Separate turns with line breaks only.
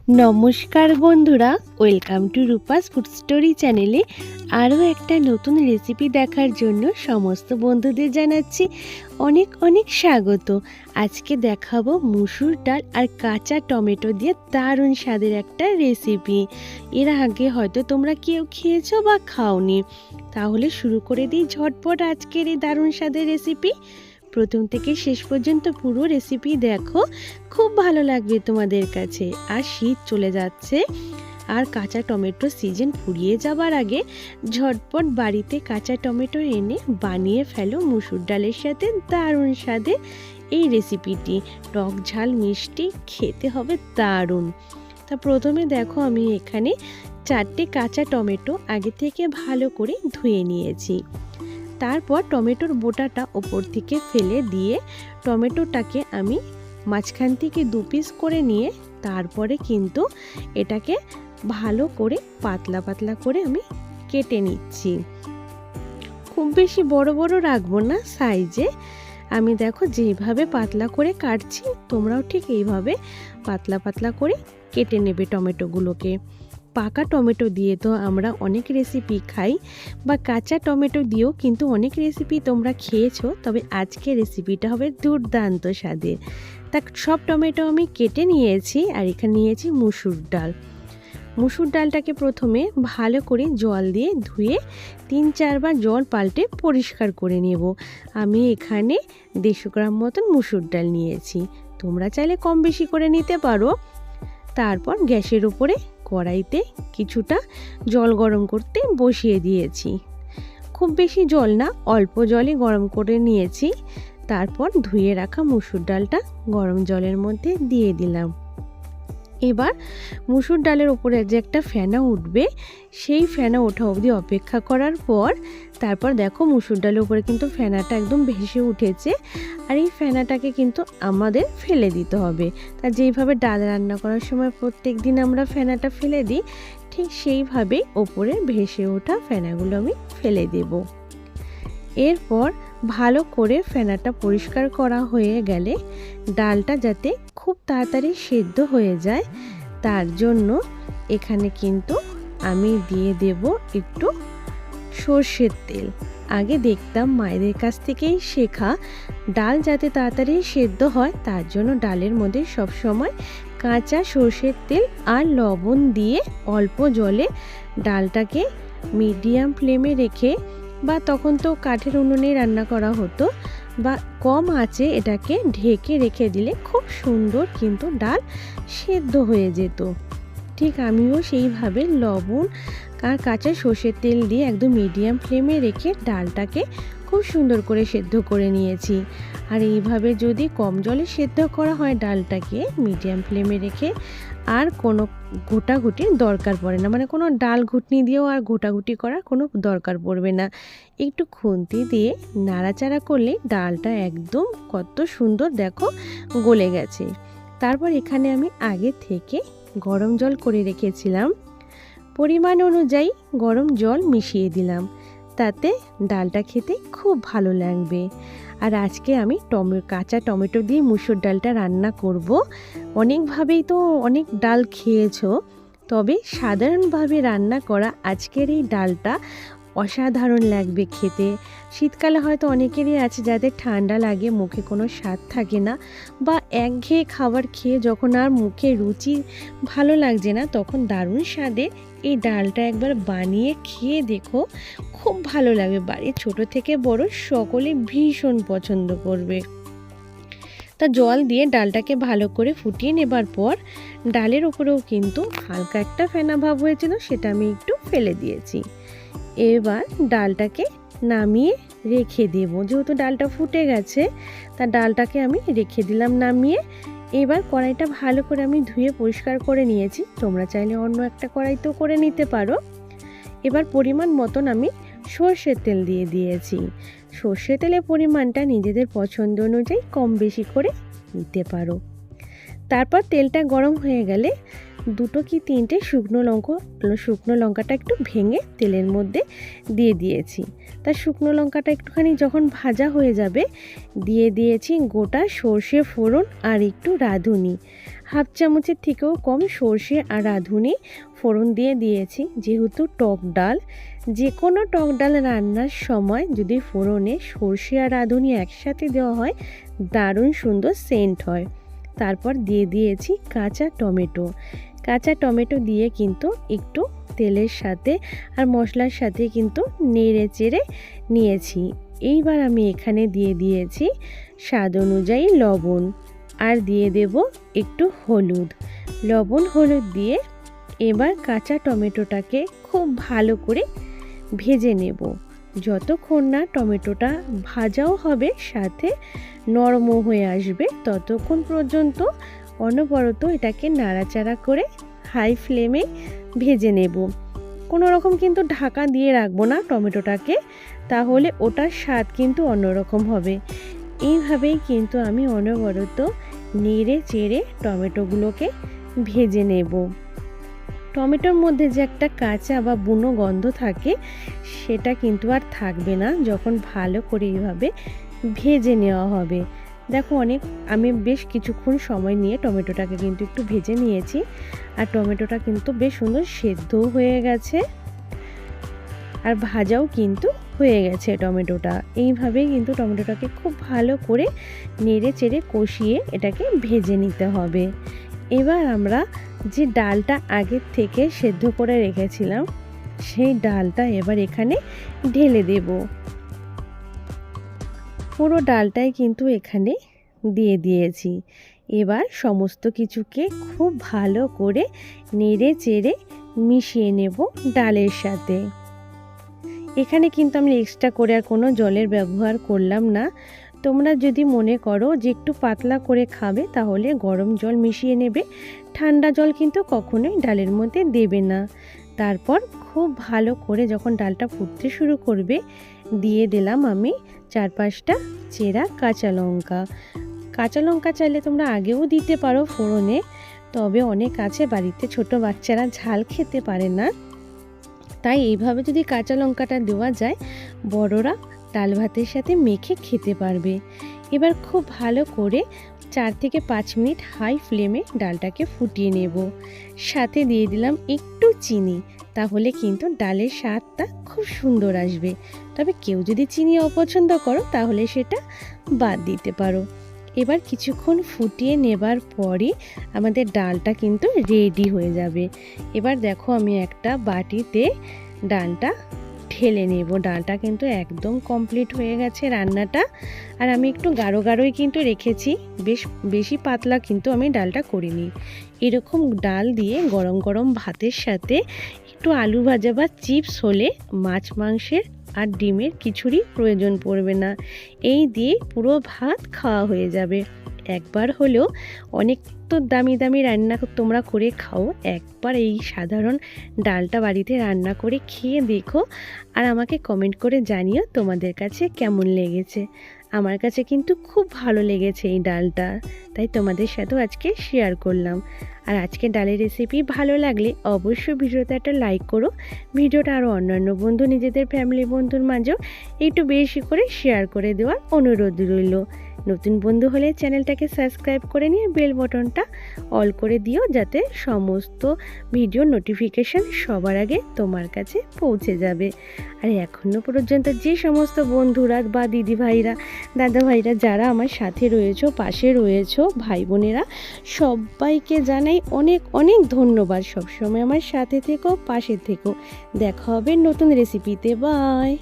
নমস্কার বন্ধুরা, welcome to Rupa's food story চ্যানেলে আরও একটা নতুন রেসিপি দেখার জন্য সমস্ত বন্ধুদের জানাচ্ছি অনেক অনেক স্বাগত। আজকে দেখাবো মুসুর ডাল আর কাঁচা টমেটো দিয়ে দারুণ স্বাদের একটা রেসিপি। এর আগে হয়তো তোমরা কেউ খেয়েছো বা খাওনি, তাহলে শুরু করে দিই ঝটপট আজকের এই দারুণ স্বাদের রেসিপি। প্রথম থেকে শেষ পর্যন্ত পুরো রেসিপি দেখো, খুব ভালো লাগবে তোমাদের কাছে। আর শীত চলে যাচ্ছে, আর কাঁচা টমেটো সিজন ফুরিয়ে যাবার আগে ঝটপট বাড়িতে কাঁচা টমেটো এনে বানিয়ে ফেলো মুসুর ডালের সাথে দারুণ স্বাদে এই রেসিপিটি। টক ঝাল মিষ্টি খেতে হবে দারুণ। তা প্রথমে দেখো, আমি এখানে 4টে কাঁচা টমেটো আগে থেকে ভালো করে ধুয়ে নিয়েছি। তারপর টমেটোর বোটাটা ওপর থেকে ফেলে দিয়ে টমেটোটাকে আমি মাঝখান থেকে 2 পিস করে নিয়ে তারপরে কিন্তু এটাকে ভালো করে পাতলা পাতলা করে আমি কেটে নিচ্ছি। খুব বেশি বড় বড় রাখবো না সাইজে। আমি দেখো যেইভাবে পাতলা করে কাটছি, তোমরাও ঠিক এইভাবে পাতলা পাতলা করে কেটে নেবে টমেটোগুলোকে। পাকা টমেটো দিয়ে তো আমরা অনেক রেসিপি খাই, বা কাঁচা টমেটো দিয়েও কিন্তু অনেক রেসিপি তোমরা খেয়েছো, তবে আজকে রেসিপিটা হবে দুর্দান্ত স্বাদের। তা সব টমেটো আমি কেটে নিয়েছি, আর এখানে নিয়েছি মুসুর ডাল। মুসুর ডালটাকে প্রথমে ভালো করে জল দিয়ে ধুয়ে 3-4 বার জল পাল্টে পরিষ্কার করে নেব। আমি এখানে 150 গ্রাম মতন মুসুর ডাল নিয়েছি, তোমরা চাইলে কম বেশি করে নিতে পারো। তারপর গ্যাসের উপরে কড়াইতে কিছুটা জল গরম করতে বসিয়ে দিয়েছি। খুব বেশি জল না, অল্প জলে গরম করে নিয়েছি। তারপর ধুয়ে রাখা মুসুর ডালটা গরম জলের মধ্যে দিয়ে দিলাম। এবার মুসুর ডালের উপরে যে একটা ফেনা উঠবে, সেই ফেনা ওঠা অবধি অপেক্ষা করার পর তারপর দেখো মুসুর ডালের উপরে কিন্তু ফেনাটা একদম ভেসে উঠেছে। আর এই ফেনাটাকে কিন্তু আমাদের ফেলে দিতে হবে। তা যেইভাবে ডাল রান্না করার সময় প্রত্যেক দিন আমরা ফেনাটা ফেলে দিই, ঠিক সেইভাবেই ওপরে ভেসে ওঠা ফেনাগুলো আমি ফেলে দেব। এরপর ভালো করে ফেনাটা পরিষ্কার করা হয়ে গেলে ডালটা যাতে খুব তাড়াতাড়ি সেদ্ধ হয়ে যায়, তার জন্য এখানে কিন্তু আমি দিয়ে দেব একটু সর্ষের তেল। আগে দেখতাম মায়েদের কাছ থেকেই শেখা, ডাল যাতে তাড়াতাড়ি সেদ্ধ হয় তার জন্য ডালের মধ্যে সবসময় কাঁচা সর্ষের তেল আর লবণ দিয়ে অল্প জলে ডালটাকে মিডিয়াম ফ্লেমে রেখে, বা তখন তো কাঠের উনুনে রান্না করা হতো, বা কম আঁচে এটাকে ঢেকে রেখে দিলে খুব সুন্দর কিন্তু ডাল সেদ্ধ হয়ে যেত। ঠিক আমিও সেইভাবে লবণ আর কাঁচা সর্ষের তেল দিয়ে একদম মিডিয়াম ফ্লেমে রেখে ডালটাকে খুব সুন্দর করে সেদ্ধ করে নিয়েছি। আর এইভাবে যদি কম জলে সেদ্ধ করা হয় ডালটাকে মিডিয়াম ফ্লেমে রেখে, আর কোনো ঘুটাঘুটির দরকার পড়ে না, মানে কোনো ডাল ঘুটনি দিয়েও আর ঘুটাঘুটি করার কোনো দরকার পড়বে না। একটু খুন্তি দিয়ে নাড়াচাড়া করলে ডালটা একদম কত সুন্দর দেখো গলে গেছে। তারপর এখানে আমি আগে থেকে গরম জল করে রেখেছিলাম, পরিমাণ অনুযায়ী গরম জল মিশিয়ে দিলাম, তাতে ডালটা খেতে খুব ভালো লাগবে। আর আজকে আমি কাঁচা টমেটো দিয়ে মুসুর ডালটা রান্না করব। অনেকভাবেই তো অনেক ডাল খেয়েছো, তবে সাধারণভাবে রান্না করা আজকের এই ডালটা অসাধারণ লাগবে খেতে। শীতকালে হয়তো অনেকেরই আছে যাদের ঠান্ডা লাগে, মুখে কোনো স্বাদ থাকে না, বা একঘেয়ে খাবার খেয়ে যখন আর মুখে রুচি ভালো লাগছে না, তখন দারুণ স্বাদে এই ডালটা একবার বানিয়ে খেয়ে দেখো, খুব ভালো লাগবে। বাড়ির ছোট থেকে বড় সকলে ভীষণ পছন্দ করবে। তা জল দিয়ে ডালটাকে ভালো করে ফুটিয়ে নেবার পর ডালের উপরেও কিন্তু হালকা একটা ফেনা ভাব হয়েছিল, সেটা আমি একটু ফেলে দিয়েছি। এবার ডালটাকে নামিয়ে রেখে দেব, যেহেতু ডালটা ফুটে গেছে তা ডালটাকে আমি রেখে দিলাম নামিয়ে। এবার কড়াইটা ভালো করে আমি ধুয়ে পরিষ্কার করে নিয়েছি, তোমরা চাইলে অন্য একটা কড়াইতেও করে নিতে পারো। এবার পরিমাণ মতন আমি সর্ষের তেল দিয়ে দিয়েছি। সর্ষের তেলের পরিমাণটা নিজেদের পছন্দ অনুযায়ী কম বেশি করে নিতে পারো। তারপর তেলটা গরম হয়ে গেলে 2 কি 3টে শুকনো লঙ্কাটা একটু ভেঙে তেলের মধ্যে দিয়ে দিয়েছি। তার শুকনো লঙ্কাটা একটুখানি যখন ভাজা হয়ে যাবে দিয়ে দিয়েছি গোটা সর্ষে ফোড়ন আর একটু রাঁধুনি, হাফ চামচের থেকেও কম সর্ষে আর রাঁধুনি ফোড়ন দিয়ে দিয়েছি। যেহেতু টক ডাল, যে কোনো টক ডাল রান্নার সময় যদি ফোড়নে সর্ষে আর রাঁধুনি একসাথে দেওয়া হয় দারুণ সুন্দর সেন্ট হয়। তারপর দিয়ে দিয়েছি কাঁচা টমেটো দিয়ে কিন্তু একটু তেলের সাথে আর মশলার সাথে কিন্তু নেড়ে চেড়ে নিয়েছি। এইবার আমি এখানে দিয়ে দিয়েছি স্বাদ অনুযায়ী লবণ আর দিয়ে দেব একটু হলুদ। লবণ হলুদ দিয়ে এবার কাঁচা টমেটোটাকে খুব ভালো করে ভেজে নেব, যতক্ষণ না টমেটোটা ভাজাও হবে সাথে নরমও হয়ে আসবে ততক্ষণ পর্যন্ত অনবরত এটাকে নাড়াচাড়া করে হাই ফ্লেমে ভেজে নেব। কোনো রকম কিন্তু ঢাকা দিয়ে রাখবো না টমেটোটাকে, তাহলে ওটার স্বাদ কিন্তু অন্যরকম হবে। এইভাবেই কিন্তু আমি অনবরত নেড়ে চেড়ে টমেটোগুলোকে ভেজে নেব। টমেটোর মধ্যে যে একটা কাঁচা বা বুনো গন্ধ থাকে সেটা কিন্তু আর থাকবে না যখন ভালো করে এইভাবে ভেজে নেওয়া হবে। দেখো আমি বেশ কিছুক্ষণ সময় নিয়ে টমেটোটাকে কিন্তু একটু ভেজে নিয়েছি আর টমেটোটা কিন্তু বেশ সুন্দর সেদ্ধও হয়ে গেছে আর ভাজাও কিন্তু হয়ে গেছে টমেটোটা। এইভাবেই কিন্তু টমেটোটাকে খুব ভালো করে নেড়ে চেড়ে কষিয়ে এটাকে ভেজে নিতে হবে। এবার আমরা যে ডালটা আগের থেকে সেদ্ধ করে রেখেছিলাম সেই ডালটা এবার এখানে ঢেলে দেব। পুরো ডালটাই কিন্তু এখানে দিয়ে দিয়েছি। এবার সমস্ত কিছুকে খুব ভালো করে নেড়ে চেড়ে মিশিয়ে নেব ডালের সাথে। এখানে কিন্তু আমি এক্সট্রা করে আর কোনো জলের ব্যবহার করলাম না। তোমরা যদি মনে করো যে একটু পাতলা করে খাবে তাহলে গরম জল মিশিয়ে নেবে, ঠান্ডা জল কিন্তু কখনোই ডালের মধ্যে দেবে না। তারপর খুব ভালো করে যখন ডালটা ফুটতে শুরু করবে দিয়ে দিলাম আমি 4-5টা চেরা কাঁচা লঙ্কা চাইলে তোমরা আগেও দিতে পারো ফোড়নে, তবে অনেক আছে বাড়িতে ছোট বাচ্চারা ঝাল খেতে পারে না, তাই এইভাবে যদি কাঁচা লঙ্কাটা দেওয়া যায় বড়রা ডাল ভাতের সাথে মেখে খেতে পারবে। এবার খুব ভালো করে 4 থেকে 5 মিনিট হাই ফ্লেমে ডালটাকে ফুটিয়ে নেব। সাথে দিয়ে দিলাম একটু চিনি, তাহলে কিন্তু ডালের স্বাদটা খুব সুন্দর আসবে। তবে কেউ যদি চিনি অপছন্দ করো তাহলে সেটা বাদ দিতে পারো। এবার কিছুক্ষণ ফুটিয়ে নেবার পরই আমাদের ডালটা কিন্তু রেডি হয়ে যাবে। এবার দেখো আমি একটা বাটিতে ডালটা ঢেলে নেব। ডালটা কিন্তু একদম কমপ্লিট হয়ে গেছে রান্নাটা, আর আমি একটু গাঢ়ই কিন্তু রেখেছি, বেশি পাতলা কিন্তু আমি ডালটা করিনি। এরকম ডাল দিয়ে গরম গরম ভাতের সাথে একটু আলু ভাজা বা চিপস হলে মাছ মাংসের আর ডিমের কিছুরই প্রয়োজন পড়বে না। এই দিয়ে পুরো ভাত খাওয়া হয়ে যাবে। একবার হলেও অনেক তো দামি রান্না তোমরা করে খাও, একবার এই সাধারণ ডালটা বাড়িতে রান্না করে খেয়ে দেখো আর আমাকে কমেন্ট করে জানিও তোমাদের কাছে কেমন লেগেছে। আমার কাছে কিন্তু খুব ভালো লেগেছে এই ডালটা, তাই তোমাদের সাথেও আজকে শেয়ার করলাম। আর আজকে ডালের রেসিপি ভালো লাগলে অবশ্যই ভিডিওতে একটা লাইক করো। ভিডিওটা আরও অন্যান্য বন্ধু নিজেদের ফ্যামিলি বন্ধুর মাঝেও একটু বেশি করে শেয়ার করে দেওয়ার অনুরোধ রইল। নতুন বন্ধু হলে চ্যানেলটাকে সাবস্ক্রাইব করে নিয়ে বেল বটনটা অল করে দিও, যাতে সমস্ত ভিডিও নোটিফিকেশান সবার আগে তোমার কাছে পৌঁছে যাবে। আর এখনও পর্যন্ত যে সমস্ত বন্ধুরা বা দিদি ভাইরা দাদা ভাইরা যারা আমার সাথে রয়েছো, পাশে রয়েছো, ভাই বোনেরা, সবাইকে জানাই অনেক অনেক ধন্যবাদ। সবসময় আমার সাথে থেকো, পাশে থেকো। দেখা হবে নতুন রেসিপিতে। বাই।